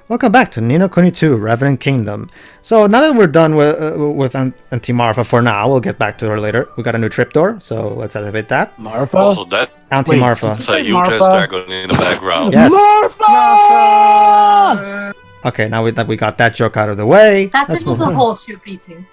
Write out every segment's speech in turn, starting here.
Welcome back to Ni no Kuni 2, Revenant Kingdom. So now that we're done with Auntie Marfa for now, we'll get back to her later. We got a new tripdoor, so let's activate that. Marfa? Also that Auntie Marfa. it's a huge dragon in the background. Yes. Marfa! Okay, now that we got that joke out of the way. That's let's move another on. horse you're beating.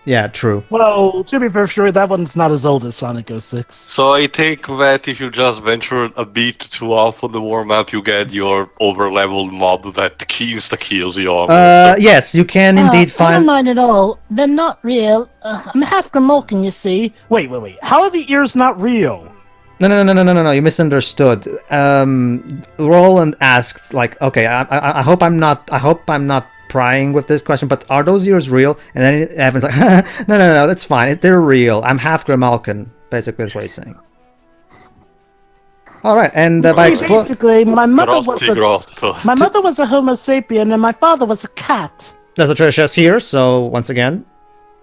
Yeah, true. Well, to be fair, sure, that one's not as old as Sonic 06. So I take that if you just venture a bit too off on the warm-up, you get your over-leveled mob that insta-kills you almost. Yes, you can indeed I don't find... mind at all. They're not real. I'm half Grimulkin, you see. Wait. How are the ears not real? No, you misunderstood. Roland asked, like, okay, I hope I'm not prying with this question, but are those ears real? And then Evan's like, no, that's fine. They're real. I'm half Grimulkin. Basically, that's what he's saying. All right, and by Basically, my mother Grotto. was a Homo sapien and my father was a cat. there's a treasure chest here. So once again,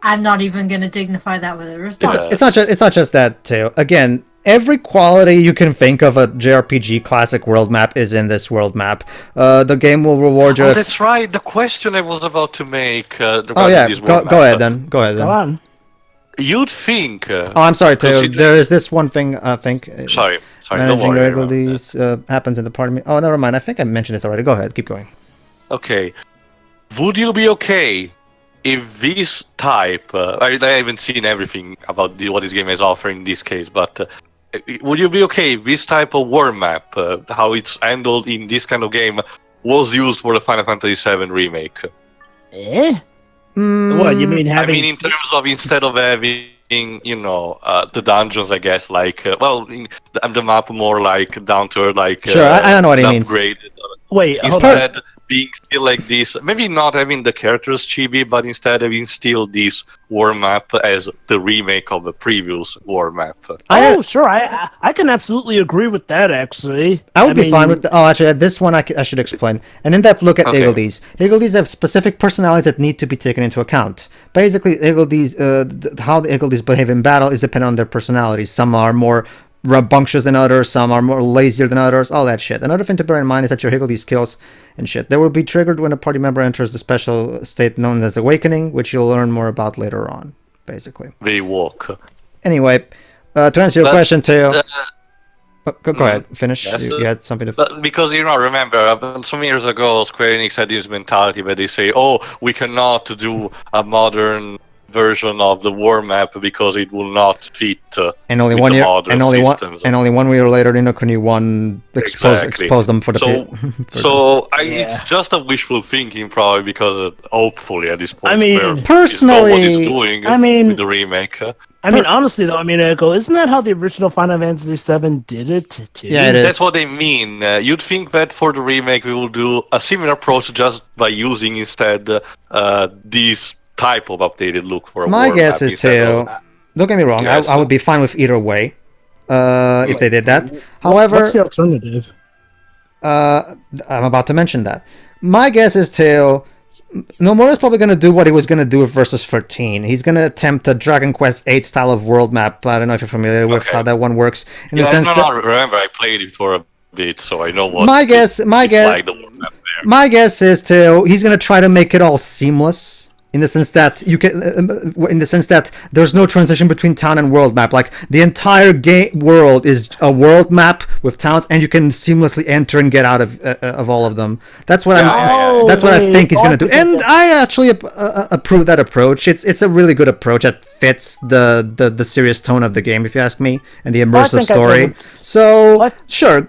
I'm not even going to dignify that with a response. it's not just that too. Again, every quality you can think of a JRPG classic world map is in this world map. The game will reward you. Oh, that's right. The question I was about to make. Oh yeah, go ahead then. Go ahead then. Go on. You'd think. Oh, I'm sorry, Theo. There is this one thing. I think. Sorry. Managing don't worry. regularities happens in the party. Oh, never mind. I think I mentioned this already. Go ahead. Keep going. Okay. Would you be okay if this type... I haven't seen everything about what this game is offering in this case, but would you be okay if this type of war map, how it's handled in this kind of game, was used for the Final Fantasy VII Remake? Eh? What, you mean having... I mean, in terms of instead of having, the dungeons, I guess, like... the map more like down to earth, like... Sure, I don't know what he means. Upgraded. Wait, hold Instead, being still like this, maybe not having the characters chibi, but instead having still this war map as the remake of the previous war map. Oh, sure, I can absolutely agree with that, actually. I would be fine with... actually, this one I should explain. An in-depth look at Higgle-Pickle. Higgle-Picles have specific personalities that need to be taken into account. Basically, Higgle-Picles, how the Higgle-Picles behave in battle is dependent on their personalities. Some are more rambunctious than others, some are more lazier than others, all that shit. Another thing to bear in mind is that your Higgle-Picles skills and shit, they will be triggered when a party member enters the special state known as Awakening, which you'll learn more about later on, basically. They walk. Anyway, to answer your question, Theo... go ahead, finish. Yes, you had something to... But because, remember, some years ago, Square Enix had this mentality where they say, oh, we cannot do a modern version of the war map because it will not fit and only with one the year modern and only systems. and only 1 year later Ni no Kuni 1 exposed them for the it's just a wishful thinking probably because hopefully at this point I mean, Square personally, what it's doing with the remake. I mean, honestly, though, Echo, isn't that how the original Final Fantasy VII did it, too? Yeah, it is. That's what they mean. You'd think that for the remake we will do a similar approach just by using instead these type of updated look for a my war guess map is too. Don't get me wrong. Yes. I would be fine with either way if they did that. However, What's the alternative? I'm about to mention that. My guess is too. Nomura's probably going to do what he was going to do with Versus 13. He's going to attempt a Dragon Quest VIII style of world map. I don't know if you're familiar with how that one works. In the sense that, remember I played it for a bit, so I know what. My guess like the war map there. My guess is too. He's going to try to make it all seamless. In the sense that there's no transition between town and world map. Like the entire game world is a world map with towns, and you can seamlessly enter and get out of all of them. That's what I think he's gonna do, and I actually approve that approach. It's a really good approach that fits the serious tone of the game, if you ask me, and the immersive story. So sure,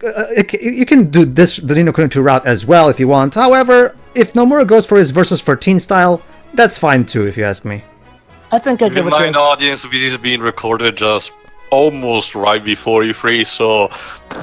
you can do the Ni no Kuni 2 route as well if you want. However, if Nomura goes for his Versus 14 style, that's fine too, if you ask me. I think I give it my audience, this is being recorded just almost right before E3, so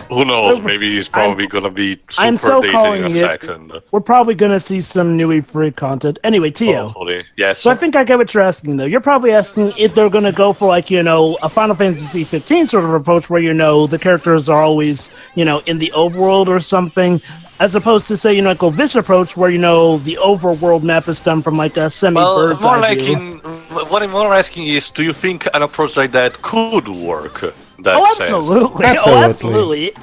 who knows? Maybe it's probably gonna be super dated in a second. We're probably gonna see some new E3 content. Anyway, Tio. Hopefully, yes. So I think I get what you're asking, though. You're probably asking if they're gonna go for a Final Fantasy 15 sort of approach where the characters are always in the overworld or something. As opposed to, say, this approach where, the overworld map is done from, a semi-bird's eye view. What I'm more asking is, do you think an approach like that could work? Absolutely. Absolutely.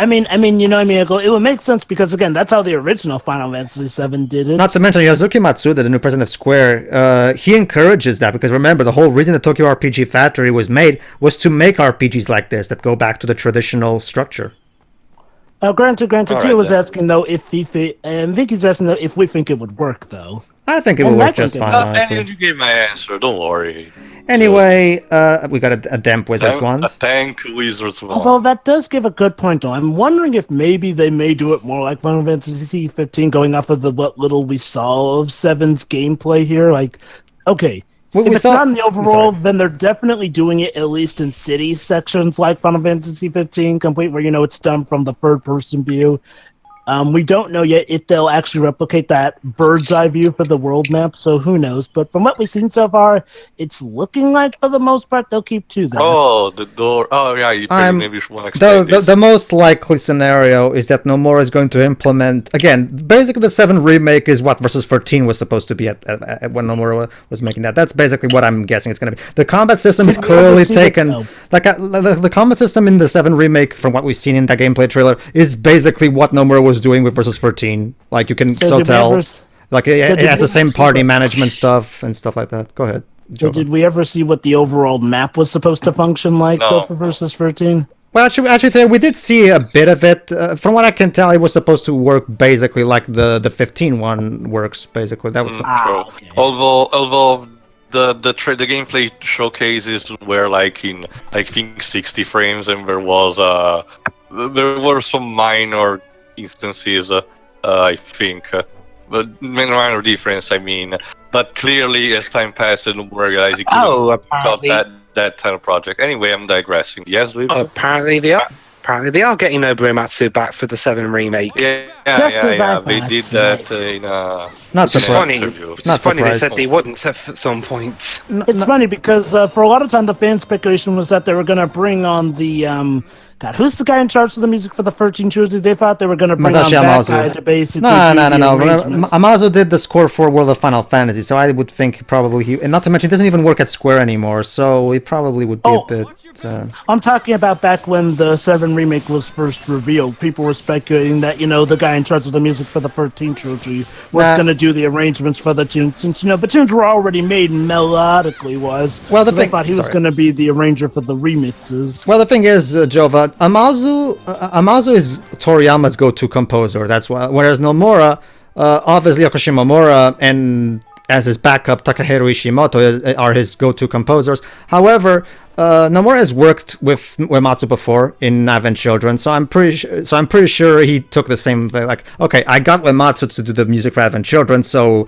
I mean, it would make sense because again, that's how the original Final Fantasy VII did it. Not to mention Yazuki Matsuda, the new president of Square, he encourages that because remember, the whole reason the Tokyo RPG Factory was made was to make RPGs like this that go back to the traditional structure. Granted, All Tia right, was then. asking though if and Vicky's asking though if we think it would work though. I think it And will I work think just it fine, will. honestly. And you gave my answer. Don't worry. Anyway, we got a Damp Wizard's wand. A tank wizard's wand. Although that does give a good point though. I'm wondering if maybe they may do it more like Final Fantasy 15, going off of what little we saw of 7's gameplay here. Like, okay. Well, If we it's saw- not in the overall, sorry. then they're definitely doing it at least in city sections like Final Fantasy 15 complete, where it's done from the third-person view. We don't know yet if they'll actually replicate that bird's eye view for the world map, so who knows? But from what we've seen so far, it's looking like for the most part they'll keep to that. Oh, the door. Oh, yeah. You I'm- maybe should want to explain The this. most likely scenario is that Nomura is going to implement again. Basically, the 7 remake is what versus 13 was supposed to be at when Nomura was making that. That's basically what I'm guessing it's going to be. The combat system is Did you clearly ever see taken. the- The combat system in the 7 remake, from what we've seen in that gameplay trailer, is basically what Nomura was doing with versus 13. Like you can So so did we tell. ever Like it did has we the same ever see party what- management stuff and stuff like that. Go ahead. So Jova. did we ever see what the overall map was supposed to function like No. though, for Versus 13? Well, actually, we did see a bit of it. From what I can tell, it was supposed to work basically like the 15 one works. Basically, that was. True. okay. Although the gameplay showcases were like in I think 60 frames, and there were some minor instances. I think, but minor difference. I mean, but clearly as time passed, and we realized it couldn't got apparently, that kind of project. Anyway, I'm digressing. Yes, Luke? apparently they are. Apparently they are getting Nobuematsu back for the 7 remake. Yeah, Just as I They thought. did that Nice. in a Not It's in an surprised. funny. interview. Not It's funny they surprised. said they wouldn't at some point. It's funny because for a lot of time the fan speculation was that they were going to bring on the God, who's the guy in charge of the music for the 13 trilogy? They thought they were going to bring Masashi on that Amazu. guy to basically No. do the Remember, arrangements. Amazu did the score for World of Final Fantasy, so I would think probably he. And not to mention, he doesn't even work at Square anymore, so it probably would be Oh. a bit. I'm talking about back when the 7 remake was first revealed. People were speculating that, the guy in charge of the music for the 13 trilogy was Nah. going to do the arrangements for the tunes, since, the tunes were already made melodically wise. Well, the so they thing- thought he was sorry. going to be the arranger for the remixes. Well, the thing is, Jova, Amazu is Toriyama's go-to composer. That's why. Whereas Nomura, obviously Yoko Shimomura and as his backup Takahiro Ishimoto are his go-to composers. However, Nomura has worked with Uematsu before in Advent Children, so I'm pretty sure he took the same thing. Like, okay, I got Uematsu to do the music for Advent Children, so.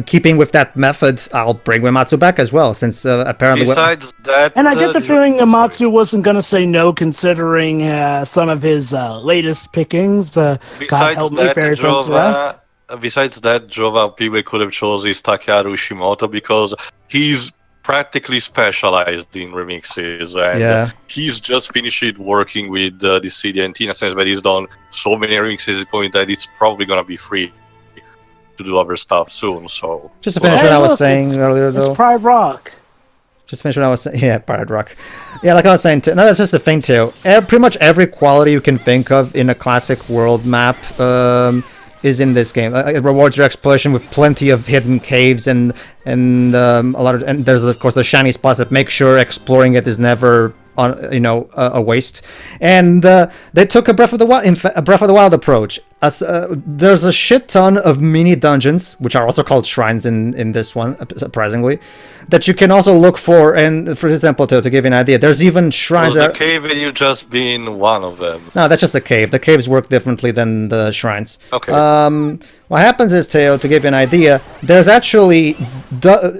Keeping with that method, I'll bring Uematsu back as well, since apparently. Besides that, And I get the feeling Amatsu wasn't going to say no, considering some of his latest pickings. God Besides help me, that, Fairy Prince Wrath. Jova people could have chosen is Takeharu Shimoto because he's practically specialized in remixes, and Yeah. he's just finished working with the CD and Tina Sense, but he's done so many remixes at the point that it's probably gonna be free to do other stuff soon. So Just to finish Hey, what I was look, saying it's- earlier, It's though. Pride Rock. Just finish what I was saying. Yeah, Pirate Rock. Yeah, like I was saying, no, that's just the thing too. Pretty much every quality you can think of in a classic world map is in this game. It rewards your exploration with plenty of hidden caves and a lot of, and there's of course the shiny spots that make sure exploring it is never a waste. And they took a Breath of the Wild approach. There's a shit ton of mini dungeons, which are also called shrines in this one, surprisingly, that you can also look for. And for example, to give you an idea, there's even shrines was that the cave and you just been one of them. no, that's just a cave. The caves work differently than the shrines. Okay. What happens is, Teo, to give you an idea, there's actually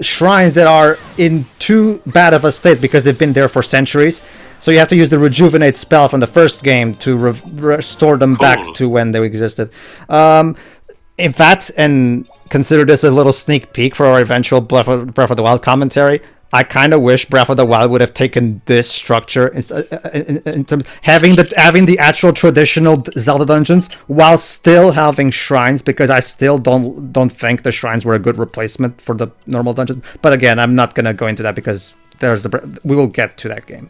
shrines that are in too bad of a state because they've been there for centuries. So you have to use the rejuvenate spell from the first game to restore them back to when they existed. In fact, and consider this a little sneak peek for our eventual Breath of the Wild commentary, I kind of wish Breath of the Wild would have taken this structure in terms of having the actual traditional Zelda dungeons while still having shrines, because I still don't think the shrines were a good replacement for the normal dungeons. But again, I'm not gonna go into that because we will get to that game.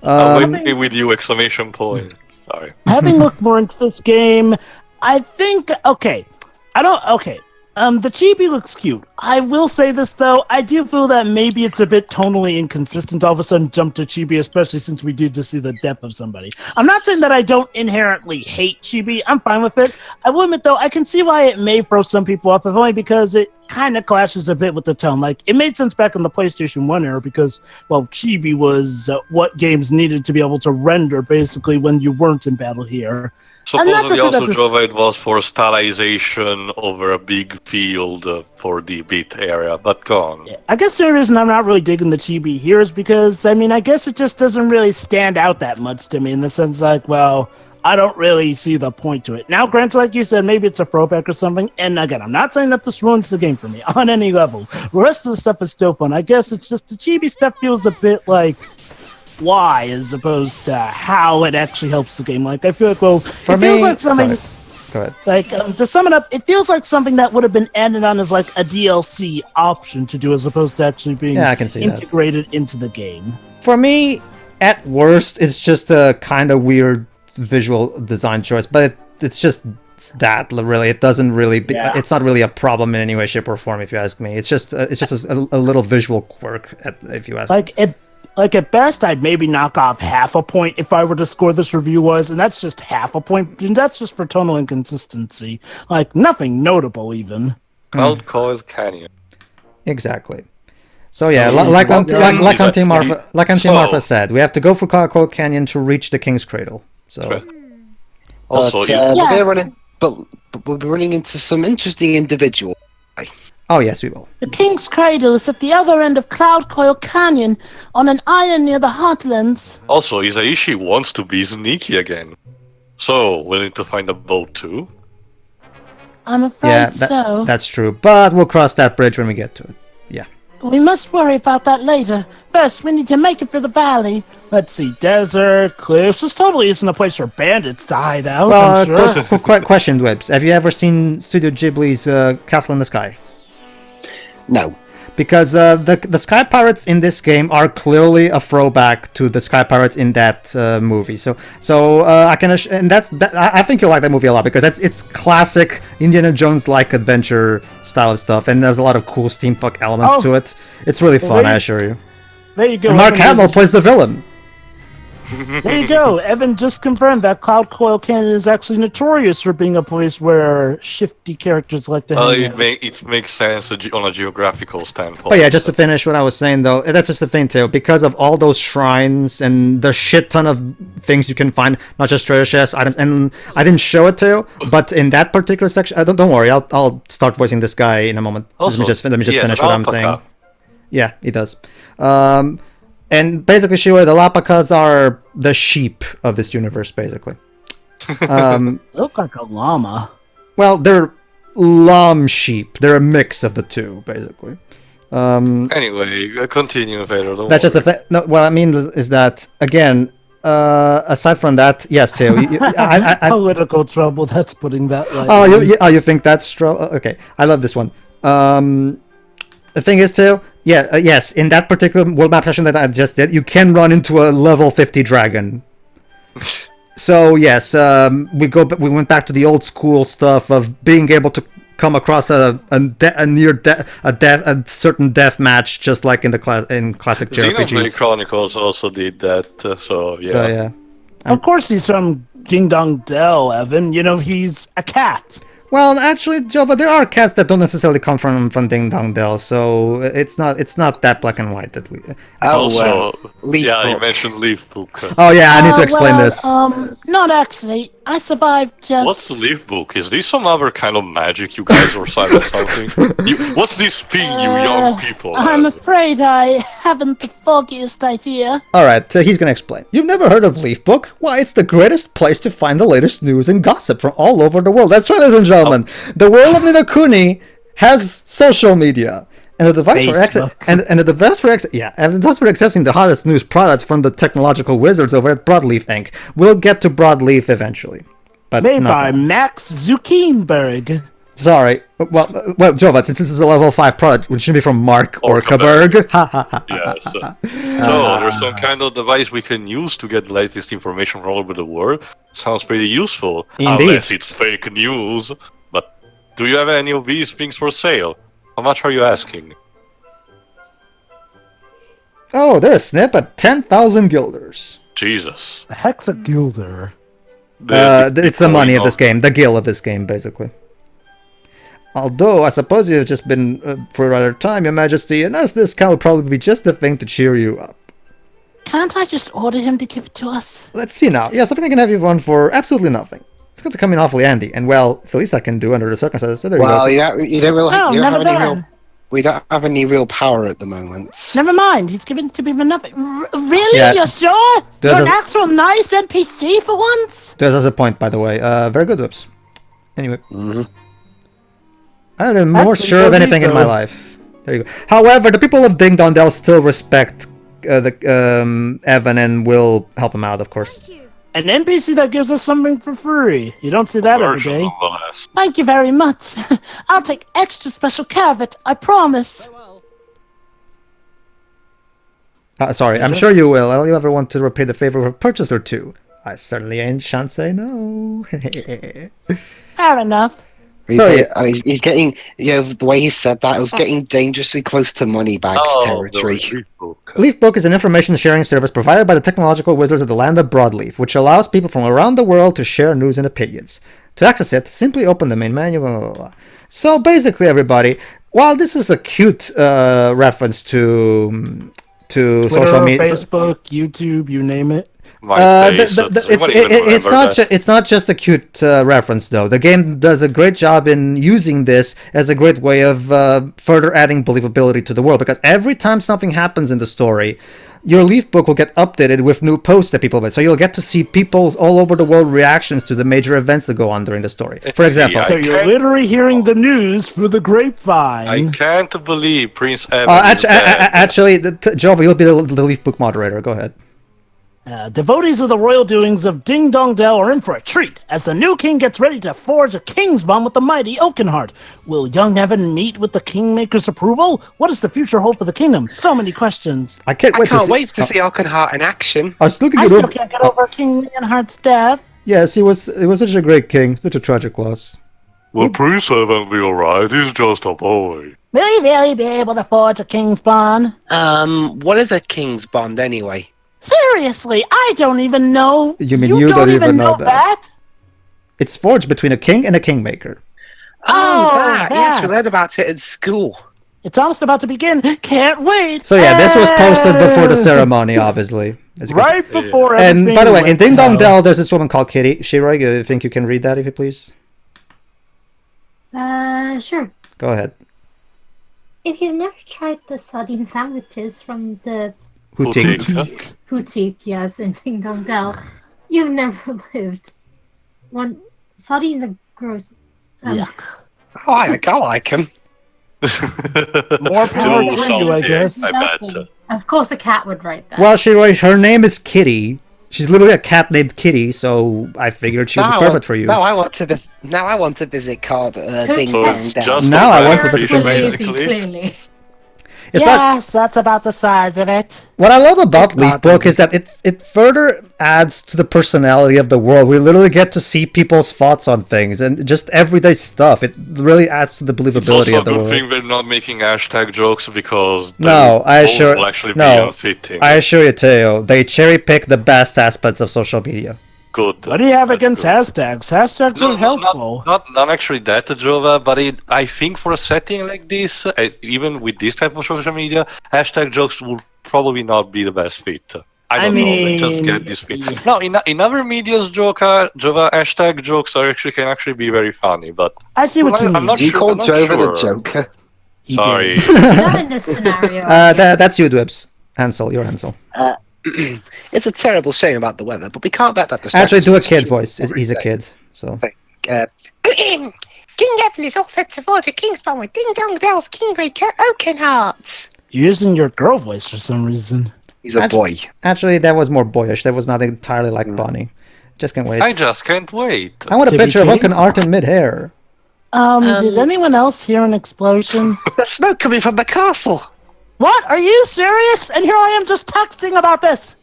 I'll be with you! Exclamation point. Sorry. Having looked more into this game, I think okay. The chibi looks cute. I will say this though, I do feel that maybe it's a bit tonally inconsistent. All of a sudden, jump to chibi, especially since we did just see the depth of somebody. I'm not saying that I don't inherently hate chibi. I'm fine with it. I will admit though, I can see why it may throw some people off, if only because it kind of clashes a bit with the tone. Like it made sense back in the PlayStation 1 era because, well, chibi was what games needed to be able to render basically when you weren't in battle here. Supposedly also Jova it was for stylization over a big field for the beat area, but go on. Yeah, I guess the reason I'm not really digging the chibi here is because, I mean, I guess it just doesn't really stand out that much to me in the sense like, well, I don't really see the point to it. Now, granted, like you said, maybe it's a throwback or something, and again, I'm not saying that this ruins the game for me on any level. The rest of the stuff is still fun. I guess it's just the chibi stuff feels a bit like why as opposed to how it actually helps the game. Like I feel like, well, For it me, feels like something. sorry. Go ahead. Like to sum it up, it feels like something that would have been added on as like a DLC option to do, as opposed to actually being I can see integrated into the game. For me, at worst, it's just a kind of weird visual design choice, but it's just that really. It doesn't really. It's not really a problem in any way, shape, or form. If you ask me, it's just a little visual quirk. If you ask me. Like at best, I'd maybe knock off half a point if I were to score this review was, and that's just half a point, and that's just for tonal inconsistency. Like nothing notable even. Cloud Coil Canyon. Exactly. So yeah, like on Team Marfa said, we have to go for Coil Canyon to reach the King's Cradle. So also, we'll be running into some interesting individuals. Oh yes, we will. The King's Cradle is at the other end of Cloud Coil Canyon, on an island near the Heartlands. Also, Isaishi wants to be sneaky again. So, we need to find a boat too? I'm afraid so. That's true, but we'll cross that bridge when we get to it. Yeah. We must worry about that later. First, we need to make it through the valley. Let's see, desert, cliffs. This totally isn't a place for bandits to hide out, Well, I'm sure. question, Dwibs. Have you ever seen Studio Ghibli's Castle in the Sky? No. Because the Sky Pirates in this game are clearly a throwback to the Sky Pirates in that movie. So I can and I think you'll like that movie a lot because it's classic Indiana Jones-like adventure style of stuff, and there's a lot of cool steampunk elements to it. It's really fun, I assure you. There you go. And Mark Hamill plays the villain. There you go. Evan just confirmed that Cloud Coil Canyon is actually notorious for being a place where shifty characters like to hang out. It makes sense on a geographical standpoint. But yeah, just to finish what I was saying though, that's just the thing too. Because of all those shrines and the shit ton of things you can find, not just treasure chests, items, and I didn't show it to you, but in that particular section, don't worry, I'll start voicing this guy in a moment. Also, let me just finish what I'm saying. alpaca. Yeah, he does. And basically, Shiwa, the Lapacas are the sheep of this universe, basically. Look like a llama. Well, they're lamb sheep. They're a mix of the two, basically. Anyway, continue, Pedro. That's just a no. What I mean is that again. Aside from that, yes, too. Political trouble. That's putting that. You think that's trouble? Okay, I love this one. The thing is, too. Yeah, yes. In that particular world map session that I just did, you can run into a level 50 dragon. So yes, we went back to the old school stuff of being able to come across a certain death match, just like in classic JRPGs. Xenoblade Chronicles also did that, so yeah. So yeah. Of course, he's from Ding Dong Dell, Evan. You know, he's a cat. Well, actually, Jova, there are cats that don't necessarily come from Ding Dong Dell, so it's not that black and white that we. You mentioned Leaf Book. Oh yeah, I need to explain this. Not actually. I survived just. What's the Leaf Book? Is this some other kind of magic you guys or something? What's this thing, you young people? I'm afraid I haven't the foggiest idea. All right, he's gonna explain. You've never heard of Leaf Book? Why, it's the greatest place to find the latest news and gossip from all over the world. That's right, ladies and gentlemen. The world of Kuni has social media. And the device for accessing the hottest news products from the technological wizards over at Broadleaf Inc. We'll get to Broadleaf eventually. But made by Max Zuckerberg. Sorry. Well, Jova, since this is a level 5 product, which should be from Mark or Kaberg. Yes. So there's some kind of device we can use to get the latest information from all over the world. Sounds pretty useful. Indeed. Unless it's fake news. But do you have any of these things for sale? How much are you asking? Oh, there's a snip at 10,000 guilders. Jesus. The heck's a gilder? It's the money of this game, the gil of this game, basically. Although, I suppose you've just been for a rather time, Your Majesty, and as this can would probably be just the thing to cheer you up. Can't I just order him to give it to us? Let's see now. Yes, I think I can have you run for absolutely nothing. It's going to come in awfully handy, and well, it's the least I can do under the circumstances. So there you go. Well, you don't really. Oh, you don't never have any real. mind. We don't have any real power at the moment. Never mind, he's given it to me for nothing. Really? Yeah. You're sure? You're an does- actual nice NPC for once? There's as a point, by the way. Very good, Whips. Anyway. I'm not more Actually, sure of go anything in my Rico. life. There you go. However, the people of Ding Dong Dell still respect Evan and will help him out, of course. An NPC that gives us something for free. You don't see that every Virgin, day. nonetheless. Thank you very much. I'll take extra special care of it, I promise. Sorry, I'm sure you will. I'll you ever want to repay the favor of a purchase or two. I certainly shan't say no. Fair enough. So, He's getting, the way he said that, it was getting dangerously close to Moneybags Oh, territory. the book. Leafbook is an information sharing service provided by the technological wizards of the land of Broadleaf, which allows people from around the world to share news and opinions. To access it, simply open the main menu. Blah, blah, blah. So basically, everybody, while this is a cute reference to Twitter, social media, Facebook, YouTube, you name it. it's not just a cute reference though. The game does a great job in using this as a great way of further adding believability to the world, because every time something happens in the story, your Leaf book will get updated with new posts that people make. So you'll get to see people's all over the world reactions to the major events that go on during the story. For example, So you're literally hearing the news through the grapevine. I can't believe Prince Evan is actually, Jova, you'll be the Leaf book moderator. Go ahead. Devotees of the royal doings of Ding Dong Dell are in for a treat as the new king gets ready to forge a king's bond with the mighty Oakenheart. Will young Evan meet with the kingmaker's approval? What does the future hold for the kingdom? So many questions. I can't wait to see. Wait to see Oakenheart in action. I was looking I at still over. can't get over King Leonhardt's death. Yes, he was such a great king, such a tragic loss. Will Prince Evan be alright? He's just a boy. Will he really be able to forge a king's bond? What is a king's bond anyway? Seriously, I don't even know. You mean you don't even know that? that? It's forged between a king and a kingmaker. Oh, that. You that. actually learned about it at school. It's almost about to begin. Can't wait. So yeah, this was posted before the ceremony, obviously. As you can see. Right before And everything by the way, in went Ding Dong down. Dell, there's this woman called Kitty. Shira, you think you can read that, if you please? Sure. Go ahead. If you've never tried the sardine sandwiches from the Hooting. boutique, yes, in Ding Dong Dell, you've never lived. Sardines are gross. Yuck. Oh, I like him. More power Too to you, I salty, guess. I bet. Nothing. Of course, a cat would write that. Well, Shira, her name is Kitty. She's literally a cat named Kitty, so I figured she would be perfect for you. Now I want to visit. Now I want to visit Ding Dong Dell. Just Now I want to Parents visit were the lazy, basically. clearly. It's not. Yes, that's about the size of it. What I love about Leafbook is that it further adds to the personality of the world. We literally get to see people's thoughts on things and just everyday stuff. It really adds to the It's believability also a of the good world. thing we're not making hashtag jokes because No, I those assure will actually be no, unfitting. I assure you, Teo, they cherry pick the best aspects of social media. Good. What do you have That's against good. hashtags? Hashtags No, are helpful. not actually that, Jova, but I think for a setting like this, even with this type of social media, hashtag jokes will probably not be the best fit. I don't know, they just get this fit. yeah. No, in other media's Jova, hashtag jokes can actually be very funny, but I see what you I'm mean. not You sure. called I'm not Jova sure. the Joker. He Sorry. did. Not in this scenario. I guess. That's you, Dwibs. Hansel, you're Hansel. It's a terrible shame about the weather, but we can't let that distract Actually, us do a from kid the voice. story He's a today. kid, so. King Evan is all set to forge a king's bond with Ding Dong Dell's kingmaker Oakenheart. You're using your girl voice for some reason. He's a boy. Actually, that was more boyish. That was not entirely like Bonnie. Just can't wait. I just can't wait. I want a To be picture of king? Oakenheart in mid-hair. Did anyone else hear an explosion? The smoke coming from the castle. What? Are you serious? And here I am just texting about this.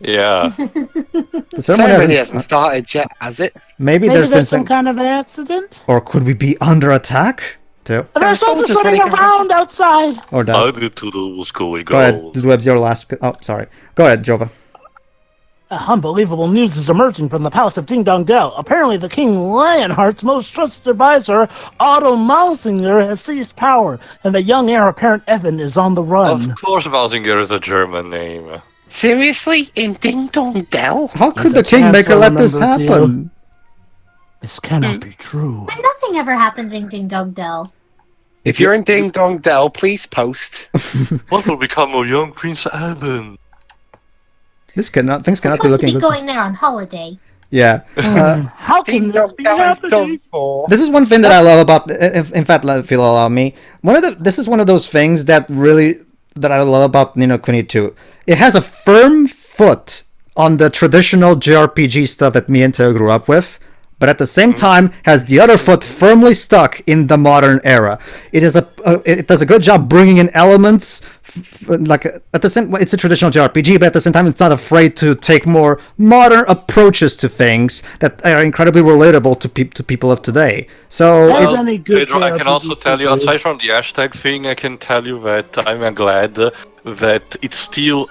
Yeah. The ceremony Ceremony hasn't- hasn't started yet, has it? Maybe Maybe there's been some kind of accident? Or could we be under attack? Too? There's soldiers running around outside. Or How that? the toodles go? Go ahead. Dwebs, your last. Oh, sorry. Go ahead, Jova. Unbelievable news is emerging from the palace of Ding Dong Dell. Apparently, the King Lionheart's most trusted advisor, Otto Mausinger, has seized power, and the young heir apparent Evan is on the run. Of course, Mausinger is a German name. Seriously? In Ding Dong Dell? How could There's the a Kingmaker chance let this I'll remember happen? This cannot be true. And nothing ever happens in Ding Dong Dell. If you're in Ding Dong Dell, please post. What will become of young Prince Evan? Things cannot be Supposed to looking be good. going there on holiday. Yeah. How can this be happening? This is one thing that I love about. In fact, if you'll allow me, this is one of those things that I love about Kuni 2. It has a firm foot on the traditional JRPG stuff that me and Teo grew up with, but at the same time has the other foot firmly stuck in the modern era. It does a good job bringing in elements it's a traditional JRPG, but at the same time it's not afraid to take more modern approaches to things that are incredibly relatable to people of today. So As it's any good Pedro, I can also JRPG tell you, could do. aside from the hashtag thing, I can tell you that I'm glad that it's still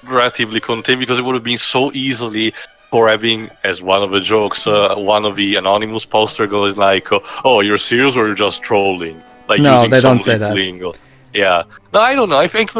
relatively contained, because it would have been so easily for having, as one of the jokes, one of the anonymous poster goes like, "Oh, you're serious or you're just trolling?" Like No, using they don't some say that. lingo. Yeah. No, I don't know. I think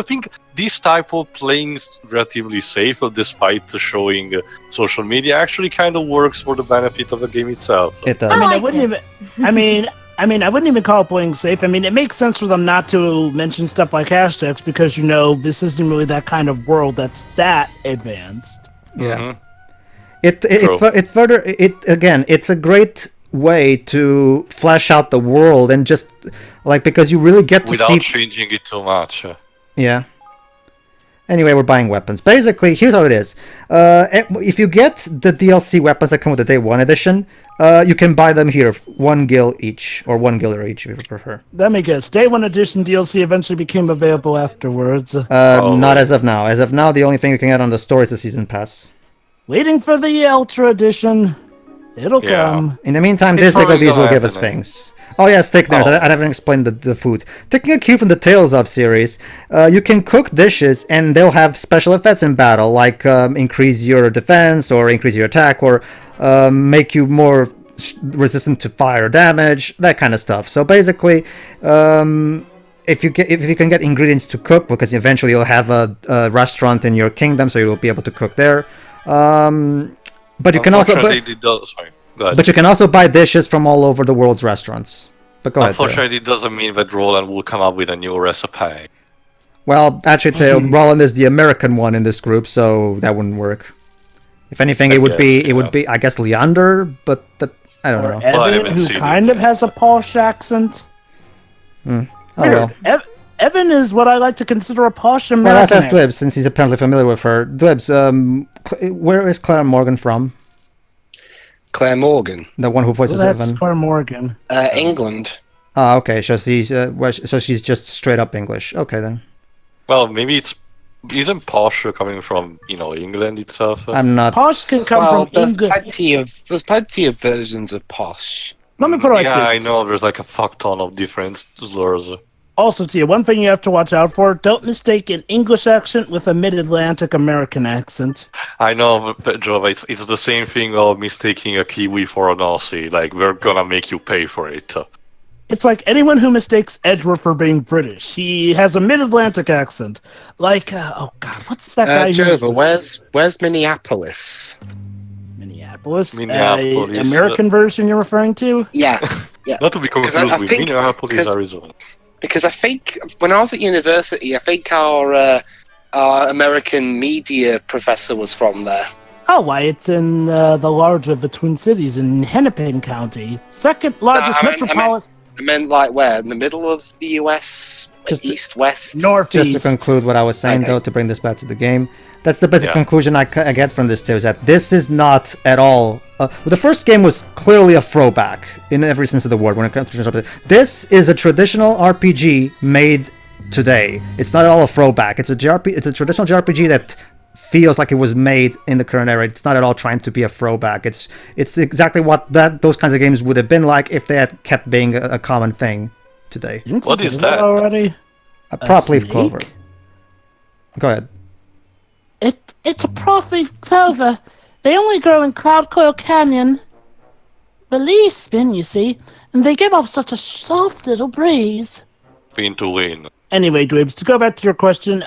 this type of playing relatively safe, despite showing social media, actually kind of works for the benefit of the game itself. it I does. mean, I like wouldn't it. even. I wouldn't even call it playing safe. I mean, it makes sense for them not to mention stuff like hashtags because this isn't really that kind of world that's that advanced. Yeah. Mhm. It's a great way to flesh out the world and just because you really get to Without see. changing it too much. Yeah. Anyway, we're buying weapons. Basically, here's how it is. If you get the DLC weapons that come with the Day 1 edition, you can buy them here, 1 gil each, or 1 giller each if you prefer. Let me guess. Day 1 edition DLC eventually became available afterwards. Not as of now. As of now, the only thing you can get on the store is the Season Pass. Waiting for the Ultra edition. It'll Yeah. come. In the meantime, It's this probably of these will gonna give us happen, things. Oh yeah, steak dinners. Oh. I haven't explained the food. Taking a cue from the Tales of series, you can cook dishes and they'll have special effects in battle, like increase your defense or increase your attack or make you more resistant to fire damage, that kind of stuff. So basically, if you can get ingredients to cook, because eventually you'll have a restaurant in your kingdom, so you'll be able to cook there. But you can also. Unfortunately, sorry. Go ahead. But you can also buy dishes from all over the world's restaurants. But go ahead. Teo. Unfortunately, it doesn't mean that Roland will come up with a new recipe. Well, actually, Teo, Roland is the American one in this group, so that wouldn't work. If anything, it would be, I guess, Leander, but I don't Or know. Well, I Evan, haven't who seen kind it. of has a posh accent. Oh well. Evan is what I like to consider a posh Well, American. let's ask Dwebs, since he's apparently familiar with her. Dwebs, where is Claire Morgan from? Claire Morgan. The one who voices That's Evan. Claire Morgan. England. Ah, okay. So she's just straight up English. Okay then. Well, maybe isn't Porsche coming from England itself? I'm not. Posh can come from England. There's plenty of versions of posh. Let me put it like yeah, this. I know. There's like a fuck ton of different slurs. Also, Tia, one thing you have to watch out for: don't mistake an English accent with a Mid-Atlantic American accent. I know, Pedro. It's the same thing of mistaking a Kiwi for an Aussie. Like, we're gonna make you pay for it. It's like anyone who mistakes Edgeworth for being British. He has a Mid-Atlantic accent. Like, oh god, what's that guy? Jova, where's Minneapolis? Minneapolis. Minneapolis, American version you're referring to? Yeah. Not to be confused I with think- Minneapolis, because- Arizona. Because I think when I was at university, I think our American media professor was from there. Oh, why, it's in the large of the Twin Cities in Hennepin County. Second largest metropolitan... I meant like where? In the middle of the US? Just- East, west? Northeast. Just to conclude what I was saying, Okay. though, to bring this back to the game, that's the basic Yeah. conclusion I get from this too, is that this is not at all the first game was clearly a throwback in every sense of the word when it comes to traditional RPG. This is a traditional RPG made today. It's not at all a throwback. It's a traditional JRPG that feels like it was made in the current era. It's not at all trying to be a throwback. It's exactly what those kinds of games would have been like if they had kept being a common thing today. What is that? already? A prop leaf snake? clover. Go ahead. It's a prop-leaf clover. They only grow in Cloud Coil Canyon. The leaves spin, you see, and they give off such a soft little breeze. Spin to win. Anyway, Dwebs, to go back to your question,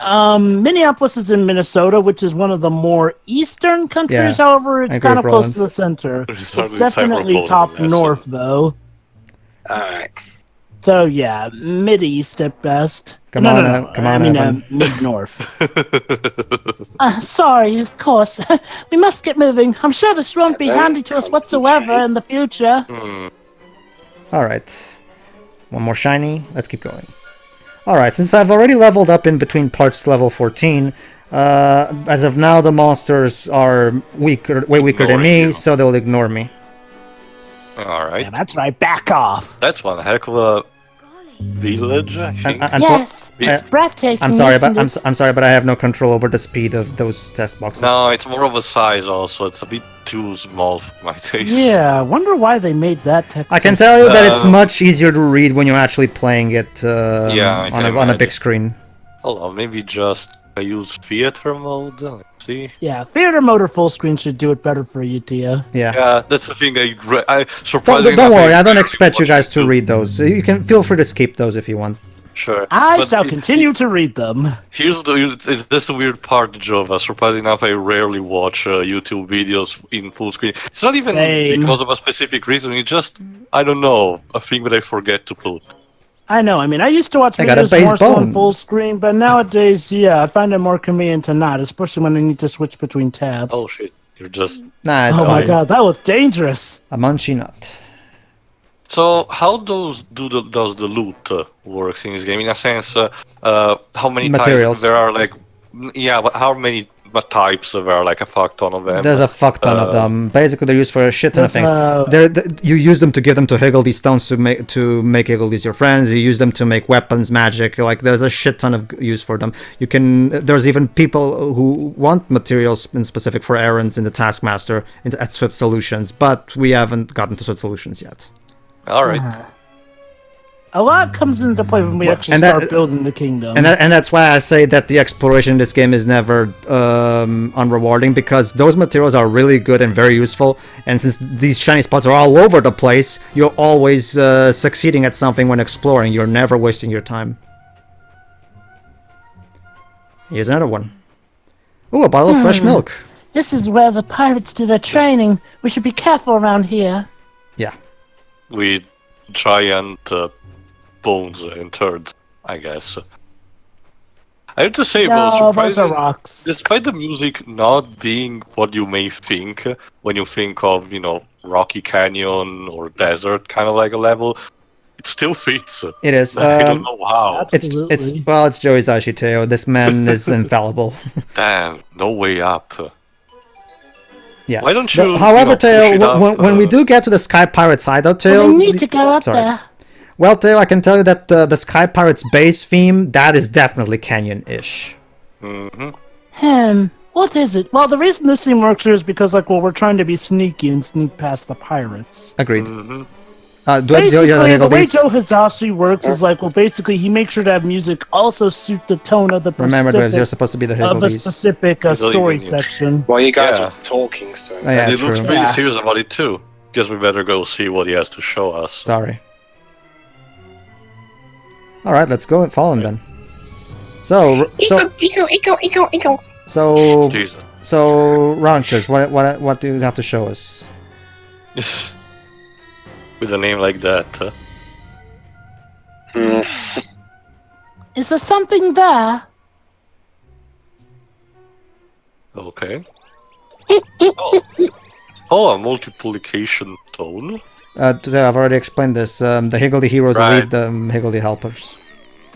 Minneapolis is in Minnesota, which is one of the more eastern countries. Yeah, However, it's I agree kind of with close Roland. to the center. It's It's hardly definitely cyberpunk, top yes. north, though. Alright. So yeah, mid-east at best. Come no, on, no, no. come on, I mean, Evan. mid-north. Sorry, of course. We must get moving. I'm sure this won't be handy to us whatsoever in the future. Alright. One more shiny. Let's keep going. Alright, since I've already leveled up in between parts to level 14, as of now the monsters are way weaker than Ignoring me, you. so they'll ignore me. Alright. Yeah, that's right. Back off. That's one heck of a village, I think. Yes, It's- it's breathtaking. I'm sorry, isn't but it? I'm sorry, but I have no control over the speed of those test boxes. No, it's more of a size also. It's a bit too small for my taste. Yeah, I wonder why they made that text. I can tell you that it's Uh, much easier to read when you're actually playing it Yeah, I can on a big imagine. screen. Hold on, maybe just I use theater mode. Let's see. Yeah, theater mode or full screen should do it better for you, Tia. Yeah. Yeah, that's the thing. I Don't surprisingly. worry, enough, I don't expect you guys to watch read those. You can feel free to skip those if you want. Sure. I But shall it- continue to read them. Here's that's the weird part, Jova. Surprisingly enough, I rarely watch YouTube videos in full screen. It's not even Same. because of a specific reason. It's just I don't know, a thing that I forget to put. I know. I mean, I used to watch I got a videos base more so bone. on full screen, but nowadays, yeah, I find it more convenient to not, especially when I need to switch between tabs. Oh shit! You're just. Nah, it's Oh my fine. god, that was dangerous. A munchy nut. So how does the loot works in this game? In a sense, how many Materials. types there are? Like, yeah, but how many types there are? Like a fuck ton of them. There's a fuck ton of them. Basically, they're used for a shit ton of things. That's, You use them to give them to Higgle-These stones to make Higgle-These your friends. You use them to make weapons, magic. Like there's a shit ton of use for them. You can. There's even people who want materials in specific for errands in the Taskmaster at Swift Solutions, but we haven't gotten to Swift Solutions yet. All right. a lot comes into play when we actually and that- start building the kingdom. And that's why I say that the exploration in this game is never unrewarding, because those materials are really good and very useful. And since these shiny spots are all over the place, you're always succeeding at something when exploring. You're never wasting your time. Here's another one. Ooh, a bottle of fresh milk. This is where the pirates do their training. We should be careful around here. Yeah. With giant bones and turds, I guess. I have to say, no, though, those are rocks. despite the music not being what you may think when you think of, Rocky Canyon or desert kind of like a level, it still fits. It is. I don't know how. Absolutely. It's Joey Zaishiteo. This man is infallible. Damn, no way up. Yeah. Why don't But you? however, push Teo, it up, when we do get to the Sky Pirates hideout, Teo. we need to go up sorry. there. Well, Teo, I can tell you that the Sky Pirates base theme, that is definitely Canyon-ish. What is it? Well, the reason this scene works here is because, we're trying to be sneaky and sneak past the pirates. Agreed. Mm-hmm. Basically, the way Higgle-These. Joe Hizashi works is basically he makes sure to have music also suit the tone of the Remember, Dwebs, you're specific, supposed to be the of the Higgle-These. specific story Higgle-These. section. Well, you guys Yeah. are talking, so. Oh, yeah, And it looks true. pretty Yeah. serious about it too. Guess we better go see what he has to show us. Sorry. Alright, let's go and follow him then. So, Jesus. Ranchers, what do you have to show us? With a name like that. Hmm. Is there something there? Okay. Oh, a multiplication tone. I've already explained this. The Higgledy heroes Right. lead the Higgledy helpers.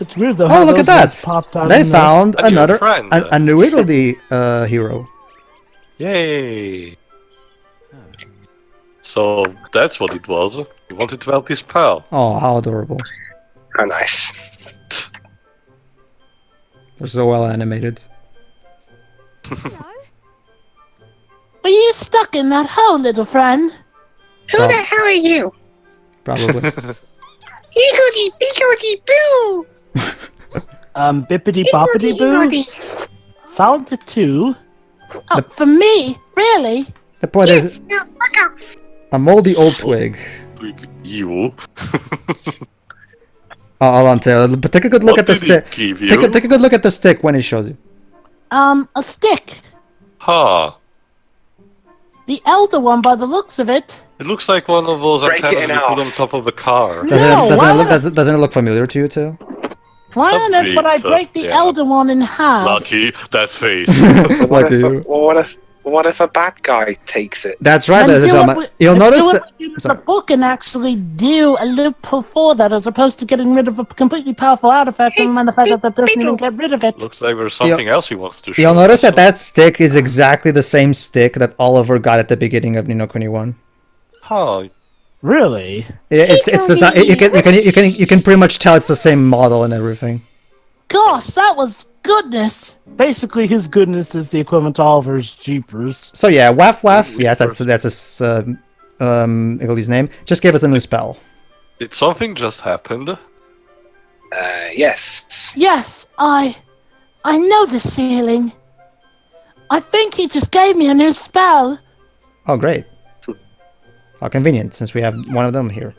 It's weird though. Oh, how look at those ones that! popped out They in the- found A new another friend. a new Higgledy hero. Yay! So that's what it was. He wanted to help his pal. Oh, how adorable. How nice. They're so well animated. Were you stuck in that hole, little friend? Who the hell are you? Probably. Higgle-Pickle. Bippity boppity boo? Solid to 2. Oh, for me? Really? The point is, a moldy old twig. You. Oh, hold on, Taylor. But take a good look at the stick. Give you? Take a good look at the stick when he shows you. A stick. Huh. The elder one by the looks of it. It looks like one of those Break antennas it you in put half. on top of a car. Doesn't it look familiar to you too? Why A on earth would I bit, break the yeah. elder one in half? Lucky, that face. Like you. What if a bad guy takes it? That's right, Then ladies and do gentlemen. it with- You'll do notice it that. with the Sorry. book and actually do a loophole for that, as opposed to getting rid of a completely powerful artifact and the fact that doesn't even get rid of it. Looks like there's something else he wants to show. You'll notice us. that stick is exactly the same stick that Oliver got at the beginning of Ni no Kuni 1. Huh. Really? It's design. You can pretty much tell it's the same model and everything. Gosh, that was goodness. Basically, his goodness is the equivalent to Oliver's Jeepers. So yeah, Waff Waff. Yes, that's his Iggle's name. Just gave us a new spell. Did something just happened? Yes. Yes, I know this feeling. I think he just gave me a new spell. Oh great. How convenient, since we have one of them here.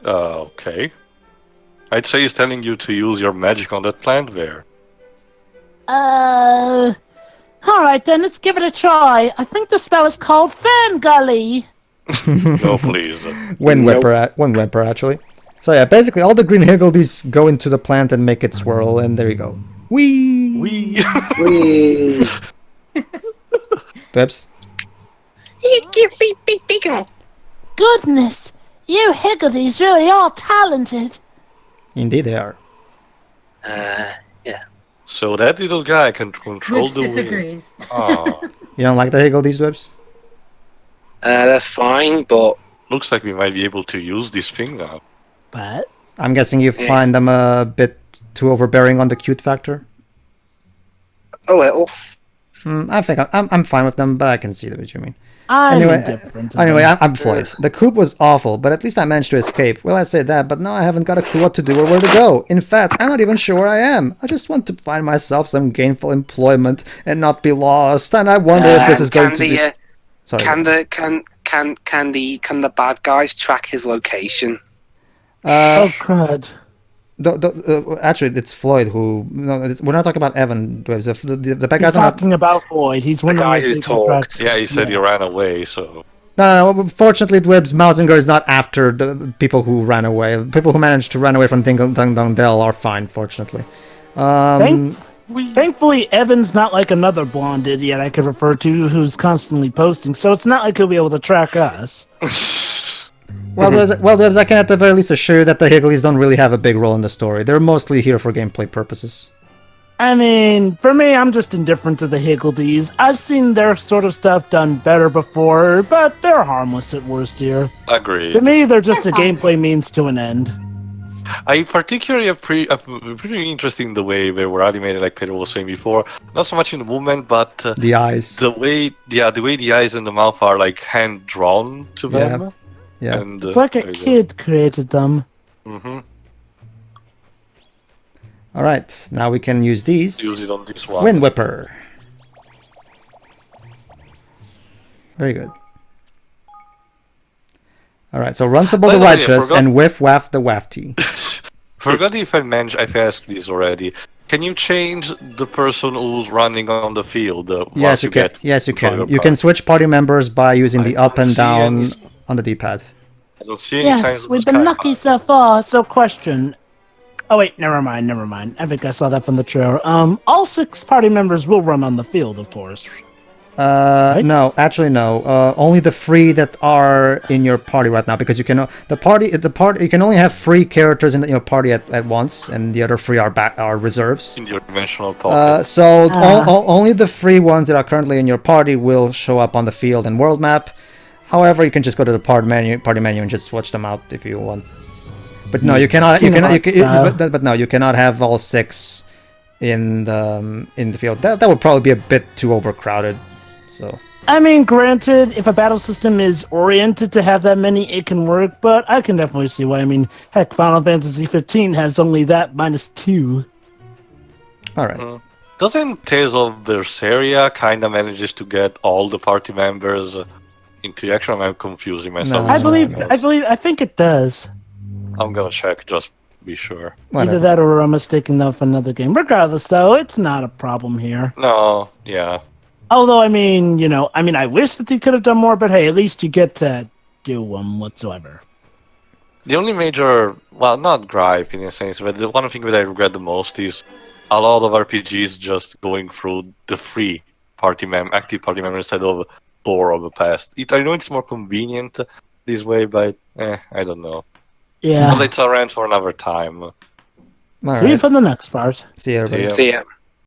Okay. I'd say he's telling you to use your magic on that plant there. Alright then, let's give it a try. I think the spell is called Fangully. No, please. Wind Whipper, actually. So yeah, basically all the green Higgledies go into the plant and make it swirl, and there you go. Whee! Debs? Higgle-Pickle. Goodness, you Higgledies really are talented. Indeed they are. Yeah. So that little guy can control Which the wind. disagrees. Ah, You don't like the Higgledies, Debs? They're fine, but looks like we might be able to use this thing now. But I'm guessing you find them a bit too overbearing on the cute factor. a little. I think I'm fine with them, but I can see what you mean. I'm Anyway, indifferent. to Anyway, them. I'm Floyd. The coup was awful, but at least I managed to escape. Well, I say that, but now I haven't got a clue what to do or where to go. In fact, I'm not even sure where I am. I just want to find myself some gainful employment and not be lost. And I wonder if this is going to be. Sorry. Can the bad guys track his location? Oh crud. Actually, it's Floyd who. No, we're not talking about Evan. The bad He's guys are not. talking about Floyd. He's one guy of who the talked. Yeah, he said he ran away, so... No. Fortunately, Dwebs Mausinger is not after the people who ran away. People who managed to run away from Ding Dong Dell are fine, fortunately. Thankfully, Evan's not like another blonde idiot I could refer to who's constantly posting, so it's not like he'll be able to track us. Well, Dwebs, I can at the very least assure you that the Higglies don't really have a big role in the story. They're mostly here for gameplay purposes. I mean, for me, I'm just indifferent to the Higgledies. I've seen their sort of stuff done better before, but they're harmless at worst here. Agreed. To me, they're just a They're fine. gameplay means to an end. I particularly pretty interesting the way they were animated, like Pedro was saying before. Not so much in the movement, but The eyes. the way the eyes and the mouth are like hand drawn to them. Yeah. And, It's like a kid created them. Mm-hmm. All right, now we can use these. Use it on this one. Wind Whipper. Very good. All right, so Runcible By the the way, I Righteous forgot- and Whiff Waff the Wafty. Forgot if I asked this already. Can you change the person who's running on the field? Yes, you can. Yes, you can. You can switch party members by using the I up don't and see down any- on the D-pad. I don't see any signs Yes, of we've the been sky lucky pile. so far. So, question. Oh, wait, never mind. I think I saw that from the trailer. All 6 party members will run on the field, of course. Right? No, actually no. Only the free that are in your party right now, because you can the party you can only have 3 characters in your party at once, and the other 3 are reserves. In your dimensional pocket. So only the 3 ones that are currently in your party will show up on the field and world map. However, you can just go to the party menu and just switch them out if you want. But no, you cannot. But no, you cannot have all 6 in the field. That would probably be a bit too overcrowded. So. I mean, granted, if a battle system is oriented to have that many, it can work. But I can definitely see why. I mean, heck, Final Fantasy 15 has only that -2. All right. Doesn't Tales of Berseria kind of manages to get all the party members into the action? I'm confusing myself. No. I think it does. I'm gonna check just to be sure. Whatever. Either that or I'm mistaken of another game. Regardless, though, it's not a problem here. No, yeah. Although, I mean, I wish that they could have done more, but hey, at least you get to do them whatsoever. The only major, well, not gripe in a sense, but the one thing that I regret the most is a lot of RPGs just going through the free active party member instead of 4 of the past. I know it's more convenient this way, but I don't know. Yeah. But it's a rant for another time. All See you right. for the next part. See you, everybody. See ya. See ya.